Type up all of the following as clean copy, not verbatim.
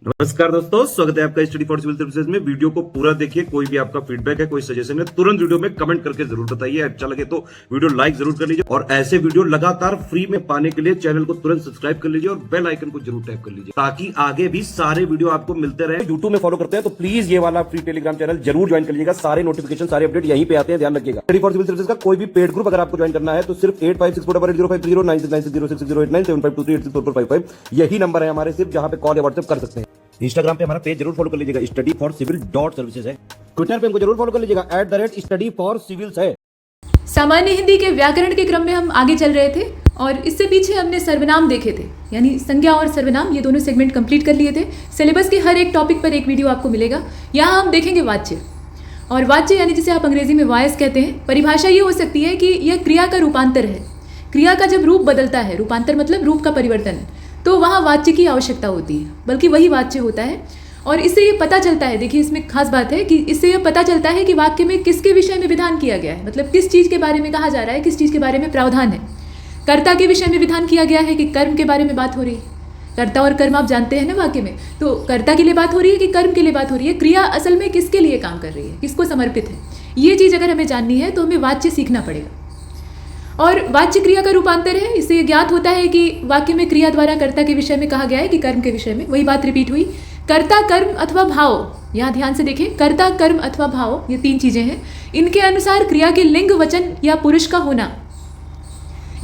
नमस्कार दोस्तों, स्वागत है आपका स्टडी फॉर सिविल सर्विसेज में। वीडियो को पूरा देखिए। कोई भी आपका फीडबैक है, कोई सजेशन है, तुरंत वीडियो में कमेंट करके जरूर बताइए। अच्छा लगे तो वीडियो लाइक जरूर कर लीजिए और ऐसे वीडियो लगातार फ्री में पाने के लिए चैनल को तुरंत सब्सक्राइब कर लीजिए और बेल आइकन को जरूर टैप कर लीजिए ताकि आगे भी सारे वीडियो आपको मिलते रहे। यूट्यूब में फॉलो करते हैं तो प्लीज ये वाला फ्री टेलीग्राम चैनल जरूर ज्वाइन कर लीजिएगा। सारे नोटिफिकेशन, सारे अपडेट यहीं पे आते हैं, ध्यान रखिएगा। स्टडी फॉर सिविल सर्विसेज का कोई भी पेड ग्रुप अगर आपको ज्वाइन करना है तो सिर्फ 856480560660897523864455 यही नंबर है हमारे, सिर्फ जहां पे कॉल या व्हाट्सएप कर सकते हैं। इंस्टाग्राम पे हमारा पेज जरूर फॉलो कर लीजिएगा, studyforcivil.services है। ट्विटर पे हमको जरूर फॉलो कर लीजिएगा, @studyforcivils है। सामान्य हिंदी के व्याकरण के क्रम में हम आगे चल रहे थे और इससे पीछे हमने सर्वनाम देखे थे, यानी संज्ञा और सर्वनाम, ये दोनों सेगमेंट कंप्लीट कर लिए थे। सिलेबस के हर एक टॉपिक पर एक वीडियो आपको मिलेगा। यहाँ हम देखेंगे वाच्य, और वाच्य यानी जिसे आप अंग्रेजी में वॉइस कहते हैं। परिभाषा ये हो सकती है कि यह क्रिया का रूपांतर है। क्रिया का जब रूप बदलता है, रूपांतर मतलब रूप का परिवर्तन, तो वहाँ वाच्य की आवश्यकता होती है, बल्कि वही वाच्य होता है। और इससे ये पता चलता है, देखिए इसमें खास बात है कि इससे ये पता चलता है कि वाक्य में किसके विषय में विधान किया गया है, मतलब किस चीज़ के बारे में कहा जा रहा है, किस चीज़ के बारे में प्रावधान है। कर्ता के विषय में विधान किया गया है कि कर्म के बारे में बात हो रही है। कर्ता और कर्म आप जानते हैं ना वाक्य में, तो कर्ता के लिए बात हो रही है कि कर्म के लिए बात हो रही है। क्रिया असल में किसके लिए काम कर रही है, किसको समर्पित है, ये चीज़ अगर हमें जाननी है तो हमें वाच्य सीखना पड़ेगा। और वाच्य क्रिया का रूपांतर है। इससे ज्ञात होता है कि वाक्य में क्रिया द्वारा कर्ता के विषय में कहा गया है कि कर्म के विषय में, वही बात रिपीट हुई। कर्ता, कर्म अथवा भाव, यहाँ ध्यान से देखें, कर्ता, कर्म अथवा भाव, ये तीन चीजें हैं। इनके अनुसार क्रिया के लिंग, वचन या पुरुष का होना,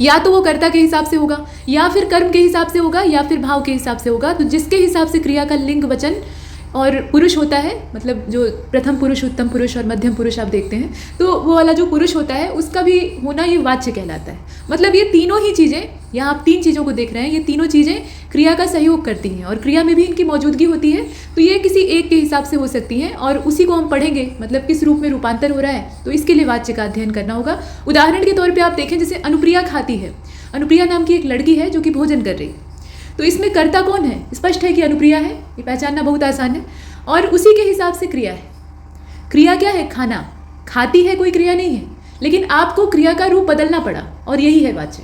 या तो वो कर्ता के हिसाब से होगा, या फिर कर्म के हिसाब से होगा, या फिर भाव के हिसाब से होगा। तो जिसके हिसाब से क्रिया का लिंग, वचन और पुरुष होता है, मतलब जो प्रथम पुरुष, उत्तम पुरुष और मध्यम पुरुष आप देखते हैं, तो वो वाला जो पुरुष होता है उसका भी होना ये वाच्य कहलाता है। मतलब ये तीनों ही चीज़ें, यहाँ आप तीन चीज़ों को देख रहे हैं, ये तीनों चीज़ें क्रिया का सहयोग करती हैं और क्रिया में भी इनकी मौजूदगी होती है। तो ये किसी एक के हिसाब से हो सकती हैं और उसी को हम पढ़ेंगे, मतलब किस रूप में रूपांतर हो रहा है, तो इसके लिए वाच्य का अध्ययन करना होगा। उदाहरण के तौर पर आप देखें, जैसे अनुप्रिया खाती है। अनुप्रिया नाम की एक लड़की है जो कि भोजन कर रही है, तो इसमें कर्ता कौन है? स्पष्ट है कि अनुप्रिया है, ये पहचानना बहुत आसान है। और उसी के हिसाब से क्रिया है। क्रिया क्या है? खाना। खाती है कोई क्रिया नहीं है, लेकिन आपको क्रिया का रूप बदलना पड़ा और यही है वाच्य।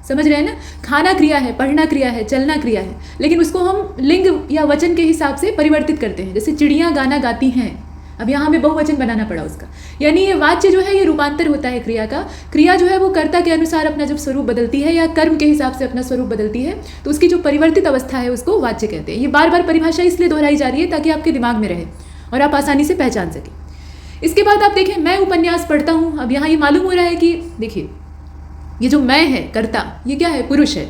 समझ रहे हैं ना? खाना क्रिया है, पढ़ना क्रिया है, चलना क्रिया है, लेकिन उसको हम लिंग या वचन के हिसाब से परिवर्तित करते हैं। जैसे चिड़ियाँ गाना गाती हैं, अब यहाँ हमें बहुवचन बनाना पड़ा उसका, यानी ये वाच्य जो है ये रूपांतर होता है क्रिया का। क्रिया जो है वो कर्ता के अनुसार अपना जब स्वरूप बदलती है या कर्म के हिसाब से अपना स्वरूप बदलती है, तो उसकी जो परिवर्तित अवस्था है उसको वाच्य कहते हैं। ये बार बार परिभाषा इसलिए दोहराई जा रही है ताकि आपके दिमाग में रहे और आप आसानी से पहचान सकें। इसके बाद आप देखें, मैं उपन्यास पढ़ता हूँ। अब यहाँ ये मालूम हो रहा है कि देखिए, ये जो मैं है कर्ता, ये क्या है? पुरुष है,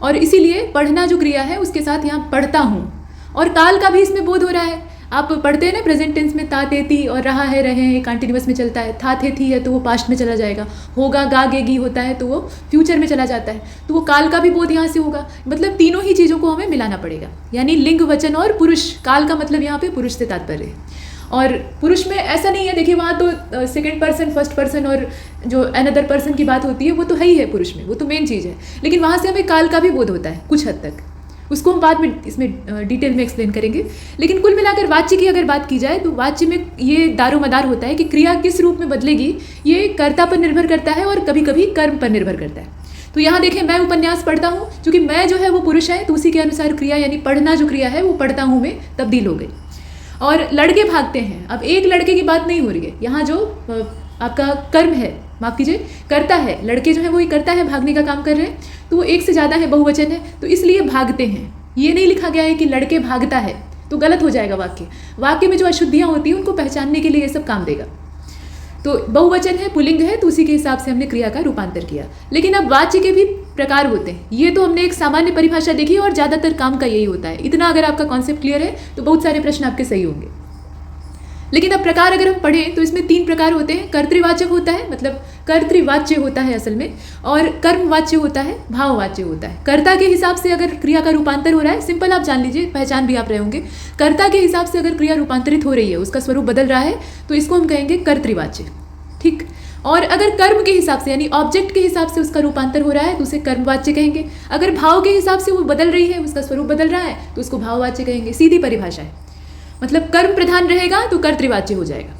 और इसीलिए पढ़ना जो क्रिया है उसके साथ यहाँ पढ़ता हूँ। और काल का भी इसमें बोध हो रहा है। आप पढ़ते हैं ना प्रेजेंट टेंस में, ता, ते, ती, और रहा है, रहे कंटिन्यूअस में चलता है। था, थे, थी है तो वो पास्ट में चला जाएगा। होगा, गा, गे, गी होता है तो वो फ्यूचर में चला जाता है। तो वो काल का भी बोध यहाँ से होगा। मतलब तीनों ही चीज़ों को हमें मिलाना पड़ेगा, यानी लिंग, वचन और पुरुष। काल का मतलब यहाँ पे पुरुष से तात्पर्य है। और पुरुष में ऐसा नहीं है, देखिए वहाँ तो सेकंड पर्सन, फर्स्ट पर्सन और जो अनदर पर्सन की बात होती है वो तो है ही है पुरुष में, वो तो मेन चीज़ है। लेकिन वहाँ से हमें काल का भी बोध होता है कुछ हद तक, उसको हम बाद में इसमें डिटेल में एक्सप्लेन करेंगे। लेकिन कुल मिलाकर वाच्य की अगर बात की जाए तो वाच्य में ये दारोमदार होता है कि क्रिया किस रूप में बदलेगी, ये कर्ता पर निर्भर करता है और कभी कभी कर्म पर निर्भर करता है। तो यहाँ देखें, मैं उपन्यास पढ़ता हूँ, क्योंकि मैं जो है वो पुरुष है, तो उसी के अनुसार क्रिया यानी पढ़ना जो क्रिया है वो पढ़ता हूँ में तब्दील हो गई। और लड़के भागते हैं। अब एक लड़के की बात नहीं हो रही है यहाँ, जो आपका कर्म है, माफ कीजिए, करता है। लड़के जो है वो ही करता है, भागने का काम कर रहे हैं, तो वो एक से ज़्यादा है, बहुवचन है, तो इसलिए भागते हैं। ये नहीं लिखा गया है कि लड़के भागता है, तो गलत हो जाएगा वाक्य। वाक्य में जो अशुद्धियाँ होती हैं उनको पहचानने के लिए ये सब काम देगा। तो बहुवचन है, पुल्लिंग है, तो उसी के हिसाब से हमने क्रिया का रूपांतर किया। लेकिन अब वाच्य के भी प्रकार होते हैं। ये तो हमने एक सामान्य परिभाषा देखी और ज़्यादातर काम का यही होता है। इतना अगर आपका कॉन्सेप्ट क्लियर है तो बहुत सारे प्रश्न आपके सही होंगे। लेकिन अब प्रकार अगर हम पढ़ें तो इसमें तीन प्रकार होते हैं। कर्तृवाचक होता है, मतलब कर्तृवाच्य होता है असल में, और कर्मवाच्य होता है, भाववाच्य होता है। कर्ता के हिसाब से अगर क्रिया का रूपांतर हो रहा है, सिंपल आप जान लीजिए, पहचान भी आप रहे होंगे। कर्ता के हिसाब से अगर क्रिया रूपांतरित हो रही है, उसका स्वरूप बदल रहा है, तो इसको हम कहेंगे कर्तृवाच्य। ठीक। और अगर कर्म के हिसाब से यानी ऑब्जेक्ट के हिसाब से उसका रूपांतर हो रहा है तो उसे कर्मवाच्य कहेंगे। अगर भाव के हिसाब से वो बदल रही है, उसका स्वरूप बदल रहा है, तो उसको भाववाच्य कहेंगे। सीधी परिभाषा है। मतलब कर्म प्रधान रहेगा तो कर्तृवाच्य हो जाएगा,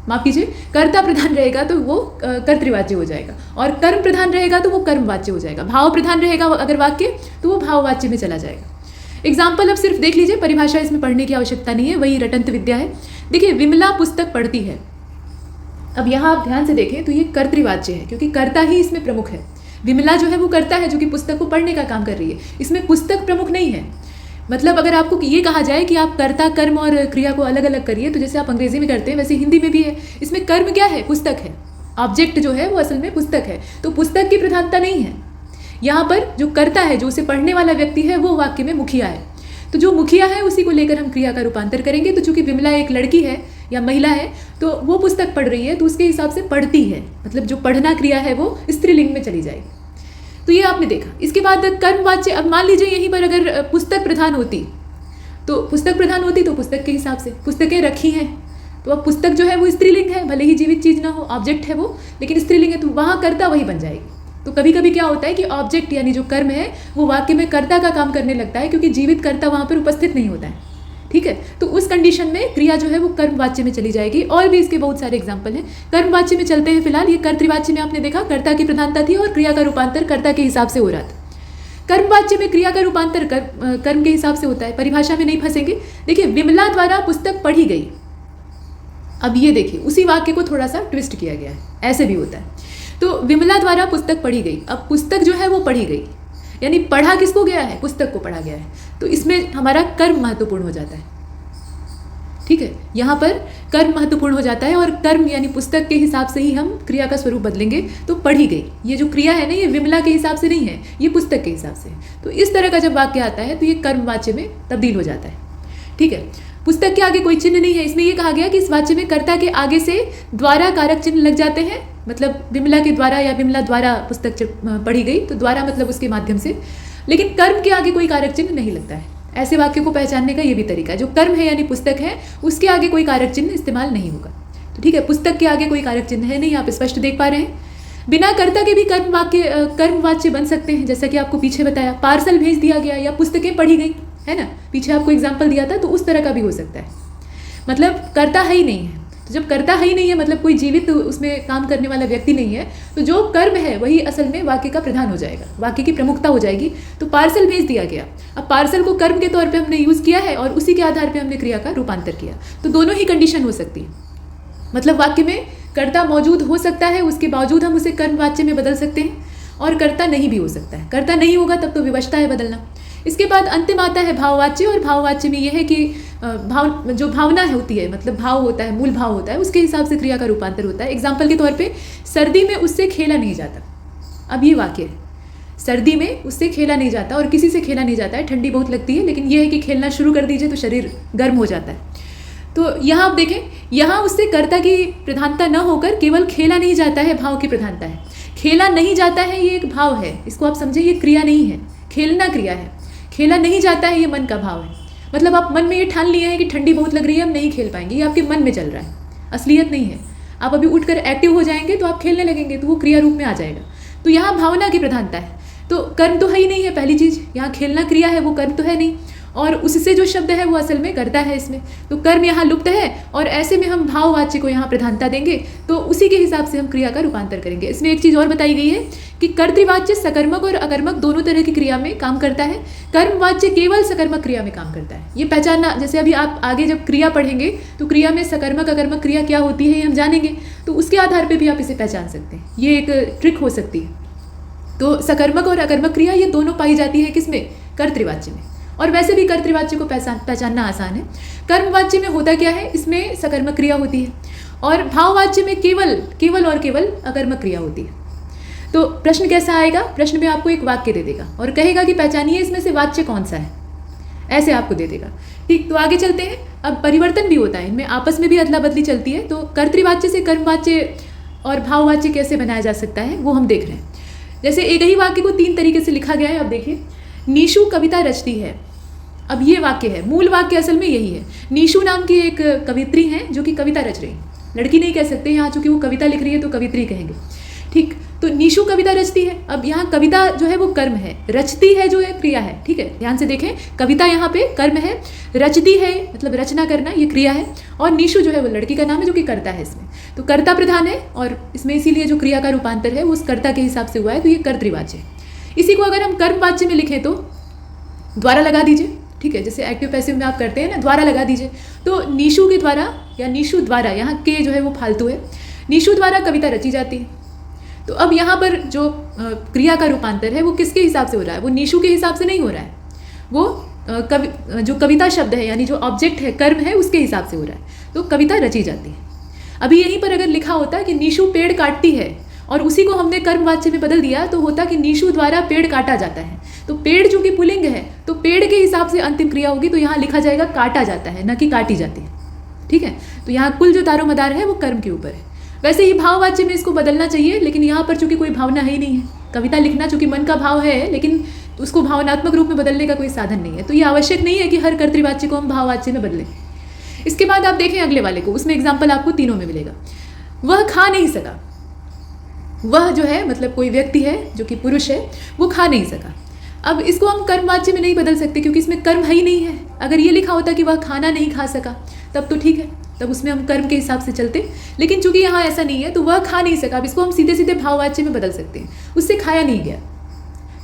माफ कीजिए, कर्ता प्रधान रहेगा तो वो कर्तृवाच्य हो जाएगा, और कर्म प्रधान रहेगा तो वो कर्मवाच्य हो जाएगा। भाव प्रधान रहेगा अगर वाक्य तो वो भाववाच्य में चला जाएगा। एग्जाम्पल अब सिर्फ देख लीजिए, परिभाषा इसमें पढ़ने की आवश्यकता नहीं है, वही रटंत विद्या है। देखिए, विमला पुस्तक पढ़ती है। अब यहाँ आप ध्यान से देखें तो ये कर्तृवाच्य है, क्योंकि कर्ता ही इसमें प्रमुख है। विमला जो है वो कर्ता है, जो कि पुस्तक को पढ़ने का काम कर रही है। इसमें पुस्तक प्रमुख नहीं है। मतलब अगर आपको ये कहा जाए कि आप कर्ता, कर्म और क्रिया को अलग अलग करिए, तो जैसे आप अंग्रेजी में करते हैं वैसे हिंदी में भी है। इसमें कर्म क्या है? पुस्तक है। ऑब्जेक्ट जो है वो असल में पुस्तक है, तो पुस्तक की प्रधानता नहीं है। यहाँ पर जो कर्ता है, जो उसे पढ़ने वाला व्यक्ति है, वो वाक्य में मुखिया है। तो जो मुखिया है उसी को लेकर हम क्रिया का रूपांतर करेंगे। तो चूंकि विमला एक लड़की है या महिला है, तो वो पुस्तक पढ़ रही है, तो उसके हिसाब से पढ़ती है, मतलब जो पढ़ना क्रिया है वो स्त्रीलिंग में चली जाएगी। तो ये आपने देखा। इसके बाद कर्मवाच्य, अब मान लीजिए यहीं पर अगर पुस्तक प्रधान होती, तो पुस्तक प्रधान होती तो पुस्तक के हिसाब से पुस्तकें रखी हैं, तो अब पुस्तक जो है वो स्त्रीलिंग है, भले ही जीवित चीज़ ना हो, ऑब्जेक्ट है वो, लेकिन स्त्रीलिंग है, तो वहाँ कर्ता वही बन जाएगी। तो कभी कभी क्या होता है कि ऑब्जेक्ट यानी जो कर्म है वो वाक्य में कर्ता का काम करने लगता है, क्योंकि जीवित कर्ता वहाँ पर उपस्थित नहीं होता है। ठीक है, तो उस कंडीशन में क्रिया जो है वो कर्मवाच्य में चली जाएगी। और भी इसके बहुत सारे एग्जाम्पल हैं। कर्मवाच्य में चलते हैं फिलहाल। ये कर्तृवाच्य में आपने देखा कर्ता की प्रधानता थी और क्रिया का रूपांतर कर्ता के हिसाब से हो रहा था। कर्मवाच्य में क्रिया का रूपांतर कर्म के हिसाब से होता है। परिभाषा में नहीं फंसेंगे। देखिए, विमला द्वारा पुस्तक पढ़ी गई। अब ये देखिए, उसी वाक्य को थोड़ा सा ट्विस्ट किया गया है, ऐसे भी होता है। तो विमला द्वारा पुस्तक पढ़ी गई। अब पुस्तक जो है वो पढ़ी गई, यानी पढ़ा किसको गया है? पुस्तक को पढ़ा गया है। तो इसमें हमारा कर्म महत्वपूर्ण हो जाता है। ठीक है, यहाँ पर कर्म महत्वपूर्ण हो जाता है, और कर्म यानी पुस्तक के हिसाब से ही हम क्रिया का स्वरूप बदलेंगे। तो पढ़ी गई, ये जो क्रिया है ना, ये विमला के हिसाब से नहीं है, ये पुस्तक के हिसाब से। तो इस तरह का जब वाक्य आता है तो ये कर्मवाच्य में तब्दील हो जाता है। ठीक है, पुस्तक के आगे कोई चिन्ह नहीं है। इसमें यह कहा गया कि इस वाच्य में कर्ता के आगे से द्वारा कारक चिन्ह लग जाते हैं, मतलब विमला के द्वारा या विमला द्वारा पुस्तक पढ़ी गई, तो द्वारा मतलब उसके माध्यम से। लेकिन कर्म के आगे कोई कारक चिन्ह नहीं लगता है। ऐसे वाक्य को पहचानने का ये भी तरीका है। जो कर्म है यानी पुस्तक है, उसके आगे कोई कारक चिन्ह इस्तेमाल नहीं होगा। तो ठीक है, पुस्तक के आगे कोई कारक चिन्ह है नहीं, आप स्पष्ट देख पा रहे हैं। बिना कर्ता के भी कर्मवाच्य बन सकते हैं, जैसा कि आपको पीछे बताया, पार्सल भेज दिया गया या पुस्तकें पढ़ी गई, है ना। पीछे आपको एग्जाम्पल दिया था, तो उस तरह का भी हो सकता है। मतलब कर्ता है ही नहीं है। तो जब कर्ता है ही नहीं है, मतलब कोई जीवित उसमें काम करने वाला व्यक्ति नहीं है, तो जो कर्म है वही असल में वाक्य का प्रधान हो जाएगा, वाक्य की प्रमुखता हो जाएगी। तो पार्सल भेज दिया गया, अब पार्सल को कर्म के तौर पे हमने यूज़ किया है और उसी के आधार पे हमने क्रिया का रूपांतर किया। तो दोनों ही कंडीशन हो सकती है। मतलब वाक्य में कर्ता मौजूद हो सकता है, उसके बावजूद हम उसे कर्मवाच्य में बदल सकते हैं, और कर्ता नहीं भी हो सकता है। कर्ता नहीं होगा तब तो विवशता है बदलना। इसके बाद अंतिम आता है भाववाच्य, और भाववाच्य में यह है कि जो भावना होती है, मतलब भाव होता है, मूल भाव होता है, उसके हिसाब से क्रिया का रूपांतर होता है। एग्जाम्पल के तौर पे, सर्दी में उससे खेला नहीं जाता। अब ये वाक्य है, सर्दी में उससे खेला नहीं जाता, और किसी से खेला नहीं जाता है, ठंडी बहुत लगती है, लेकिन यह है कि खेलना शुरू कर दीजिए तो शरीर गर्म हो जाता है। तो यहाँ आप देखें, यहाँ उससे कर्ता की प्रधानता न होकर केवल खेला नहीं जाता है भाव की प्रधानता है। खेला नहीं जाता है ये एक भाव है, इसको आप समझे, ये क्रिया नहीं है। खेलना क्रिया है, खेला नहीं जाता है ये मन का भाव है। मतलब आप मन में ये ठान लिया है कि ठंडी बहुत लग रही है, हम नहीं खेल पाएंगे, ये आपके मन में चल रहा है, असलियत नहीं है। आप अभी उठकर एक्टिव हो जाएंगे तो आप खेलने लगेंगे, तो वो क्रिया रूप में आ जाएगा। तो यहाँ भावना की प्रधानता है, तो कर्म तो है ही नहीं है। पहली चीज़, यहाँ खेलना क्रिया है, वो कर्म तो है नहीं, और उससे जो शब्द है वो असल में कर्ता है इसमें। तो कर्म यहाँ लुप्त है, और ऐसे में हम भाववाच्य को यहाँ प्रधानता देंगे, तो उसी के हिसाब से हम क्रिया का रूपांतर करेंगे। इसमें एक चीज़ और बताई गई है कि कर्तृवाच्य सकर्मक और अकर्मक दोनों तरह की क्रिया में काम करता है। कर्मवाच्य केवल सकर्मक क्रिया में काम करता है। ये पहचानना, जैसे अभी आप आगे जब क्रिया पढ़ेंगे तो क्रिया में सकर्मक अकर्मक क्रिया क्या होती है ये हम जानेंगे, तो उसके आधार पर भी आप इसे पहचान सकते हैं। ये एक ट्रिक हो सकती है। तो सकर्मक और अकर्मक क्रिया ये दोनों पाई जाती है किसमें? कर्तृवाच्य में। और वैसे भी कर्तृवाच्य को पहचानना आसान है। कर्मवाच्य में होता क्या है, इसमें सकर्मक क्रिया होती है, और भाववाच्य में केवल और केवल अकर्मक क्रिया होती है। तो प्रश्न कैसा आएगा? प्रश्न में आपको एक वाक्य दे देगा और कहेगा कि पहचानिए इसमें से वाच्य कौन सा है, ऐसे आपको दे देगा। ठीक, तो आगे चलते हैं। अब परिवर्तन भी होता है, इनमें आपस में भी अदला बदली चलती है। तो कर्तृवाच्य से कर्मवाच्य और भाववाच्य कैसे बनाया जा सकता है वो हम देख रहे हैं। जैसे एक ही वाक्य को 3 तरीके से लिखा गया है। अब देखिए, नीशु कविता रचती है। अब ये वाक्य है, मूल वाक्य असल में यही है। नीशु नाम की एक कवित्री हैं जो कि कविता रच रही है। लड़की नहीं कह सकते यहाँ, चूंकि वो कविता लिख रही है तो कवित्री कहेंगे। ठीक, तो नीशु कविता रचती है। अब यहाँ कविता जो है वो कर्म है, रचती है जो है क्रिया है। ठीक है, ध्यान से देखें, कविता यहाँ पे कर्म है, रचती है मतलब रचना करना, ये क्रिया है, और नीशु जो है वो लड़की का नाम है जो कि कर्ता है इसमें। तो कर्ता प्रधान है, और इसमें इसीलिए जो क्रिया का रूपांतर है वो उस कर्ता के हिसाब से हुआ है, तो ये कर्तृवाच्य है। इसी को अगर हम कर्मवाच्य में लिखें तो द्वारा लगा दीजिए, ठीक है, जैसे एक्टिव पैसिव में आप करते हैं ना, द्वारा लगा दीजिए। तो नीशु के द्वारा या नीशु द्वारा, यहाँ के जो है वो फालतू है, नीशु द्वारा कविता रची जाती है। तो अब यहाँ पर जो क्रिया का रूपांतर है वो किसके हिसाब से हो रहा है? वो नीशु के हिसाब से नहीं हो रहा है, वो जो कविता शब्द है यानी जो ऑब्जेक्ट है, कर्म है, उसके हिसाब से हो रहा है। तो कविता रची जाती है। अभी यहीं पर अगर लिखा होता कि नीशु पेड़ काटती है और उसी को हमने कर्म वाच्य में बदल दिया तो होता कि नीशु द्वारा पेड़ काटा जाता है। तो पेड़ चूंकि पुल्लिंग है तो पेड़ के हिसाब से अंतिम क्रिया होगी, तो यहाँ लिखा जाएगा काटा जाता है, न कि काटी जाती है। ठीक है, तो यहाँ कुल जो दारोमदार है वो कर्म के ऊपर है। वैसे ही भाववाच्य में इसको बदलना चाहिए, लेकिन यहाँ पर चूंकि कोई भावना है ही नहीं है, कविता लिखना चूंकि मन का भाव है, लेकिन उसको भावनात्मक रूप में बदलने का कोई साधन नहीं है, तो ये आवश्यक नहीं है कि हर कर्तृवाच्य को हम भाववाच्य में बदलें। इसके बाद आप देखें अगले वाले को, उसमें एग्जाम्पल आपको तीनों में मिलेगा। वह खा नहीं सका, वह जो है मतलब कोई व्यक्ति है जो कि पुरुष है, वो खा नहीं सका। अब इसको हम कर्मवाच्य में नहीं बदल सकते क्योंकि इसमें कर्म है ही नहीं है। अगर ये लिखा होता कि वह खाना नहीं खा सका तब तो ठीक है, तब उसमें हम कर्म के हिसाब से चलते, लेकिन चूंकि यहाँ ऐसा नहीं है तो वह खा नहीं सका। अब इसको हम सीधे सीधे भाववाच्य में बदल सकते हैं, उससे खाया नहीं गया,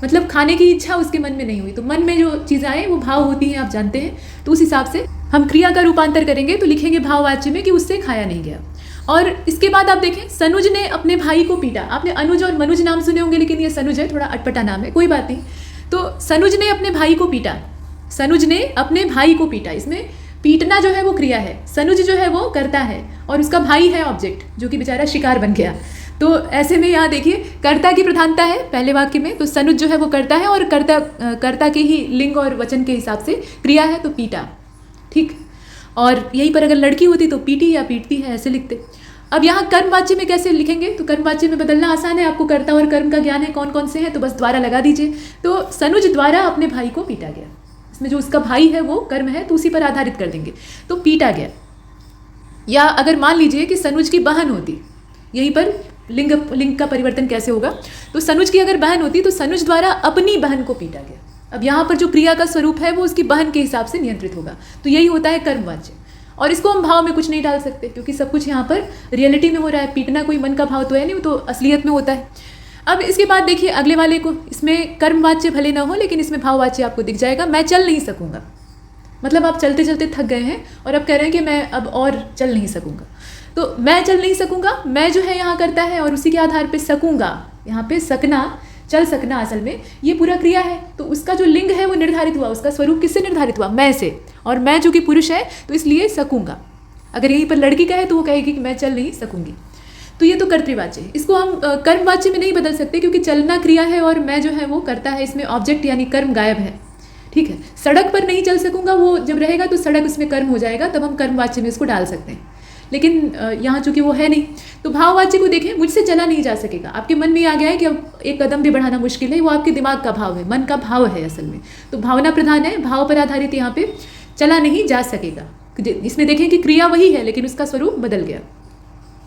मतलब खाने की इच्छा उसके मन में नहीं हुई। तो मन में जो चीज़ें आए वो भाव होती हैं, आप जानते हैं, तो उस हिसाब से हम क्रिया का रूपांतर करेंगे तो लिखेंगे भाववाच्य में कि उससे खाया नहीं गया। और इसके बाद आप देखें, सनुज ने अपने भाई को पीटा। आपने अनुज और मनुज नाम सुने होंगे, लेकिन ये सनुज है, थोड़ा अटपटा नाम है, कोई बात नहीं। तो सनुज ने अपने भाई को पीटा, सनुज ने अपने भाई को पीटा। इसमें पीटना जो है वो क्रिया है, सनुज जो है वो करता है और उसका भाई है ऑब्जेक्ट, जो कि बेचारा शिकार बन गया। तो ऐसे में यहाँ देखिए कर्ता की प्रधानता है पहले वाक्य में, तो सनुज जो है वो करता है और कर्ता के ही लिंग और वचन के हिसाब से क्रिया है, तो पीटा। ठीक, और यहीं पर अगर लड़की होती तो पीटी या पीटती है, ऐसे लिखते। अब यहाँ कर्मवाच्य में कैसे लिखेंगे? तो कर्मवाच्य में बदलना आसान है, आपको कर्ता और कर्म का ज्ञान है, कौन कौन से हैं, तो बस द्वारा लगा दीजिए। तो सनुज द्वारा अपने भाई को पीटा गया, इसमें जो उसका भाई है वो कर्म है तो उसी पर आधारित कर देंगे, तो पीटा गया। या अगर मान लीजिए कि सनुज की बहन होती, यहीं पर लिंग का परिवर्तन कैसे होगा? तो सनुज की अगर बहन होती तो सनुज द्वारा अपनी बहन को पीटा गया। अब यहाँ पर जो क्रिया का स्वरूप है वो उसकी बहन के हिसाब से नियंत्रित होगा, तो यही होता है कर्मवाच्य। और इसको हम भाव में कुछ नहीं डाल सकते क्योंकि सब कुछ यहाँ पर रियलिटी में हो रहा है, पीटना कोई मन का भाव तो है नहीं, वो तो असलियत में होता है। अब इसके बाद देखिए अगले वाले को, इसमें कर्मवाच्य भले ना हो लेकिन इसमें भाववाच्य आपको दिख जाएगा। मैं चल नहीं सकूंगा, मतलब आप चलते चलते थक गए हैं और अब कह रहे हैं कि मैं अब और चल नहीं सकूंगा। तो मैं चल नहीं सकूंगा, मैं जो है यहाँ करता है और उसी के आधार पे सकूंगा, यहाँ पे सकना, चल सकना, असल में ये पूरा क्रिया है। तो उसका जो लिंग है वो निर्धारित हुआ, उसका स्वरूप किससे निर्धारित हुआ? मैं से, और मैं जो कि पुरुष है तो इसलिए सकूंगा। अगर यहीं पर लड़की का है तो वो कहेगी कि मैं चल नहीं सकूंगी। तो ये तो कर्तृवाच्य है, इसको हम कर्मवाच्य में नहीं बदल सकते क्योंकि चलना क्रिया है और मैं जो है वो करता है, इसमें ऑब्जेक्ट यानी कर्म गायब है। ठीक है, सड़क पर नहीं चल सकूंगा, वो जब रहेगा तो सड़क उसमें कर्म हो जाएगा, तब हम कर्मवाच्य में इसको डाल सकते हैं, लेकिन यहाँ चूंकि वो है नहीं। तो भाववाच्य को देखें, मुझसे चला नहीं जा सकेगा, आपके मन में आ गया है कि अब एक कदम भी बढ़ाना मुश्किल है, वो आपके दिमाग का भाव है, मन का भाव है असल में, तो भावना प्रधान है, भाव पर आधारित यहाँ पे चला नहीं जा सकेगा। इसमें देखें कि क्रिया वही है लेकिन उसका स्वरूप बदल गया।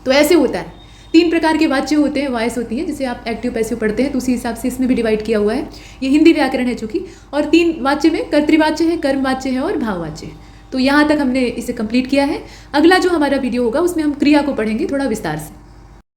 तो ऐसे होता है, 3 प्रकार के वाच्य होते हैं, वॉइस होती है, जैसे आप एक्टिव पैसिव पढ़ते हैं तो उसी हिसाब से इसमें भी डिवाइड किया हुआ है। ये हिंदी व्याकरण है चूंकि, और 3 वाच्य में कर्तृवाच्य है, कर्मवाच्य है और भाववाच्य है। तो यहाँ तक हमने इसे कंप्लीट किया है। अगला जो हमारा वीडियो होगा उसमें हम क्रिया को पढ़ेंगे थोड़ा विस्तार से।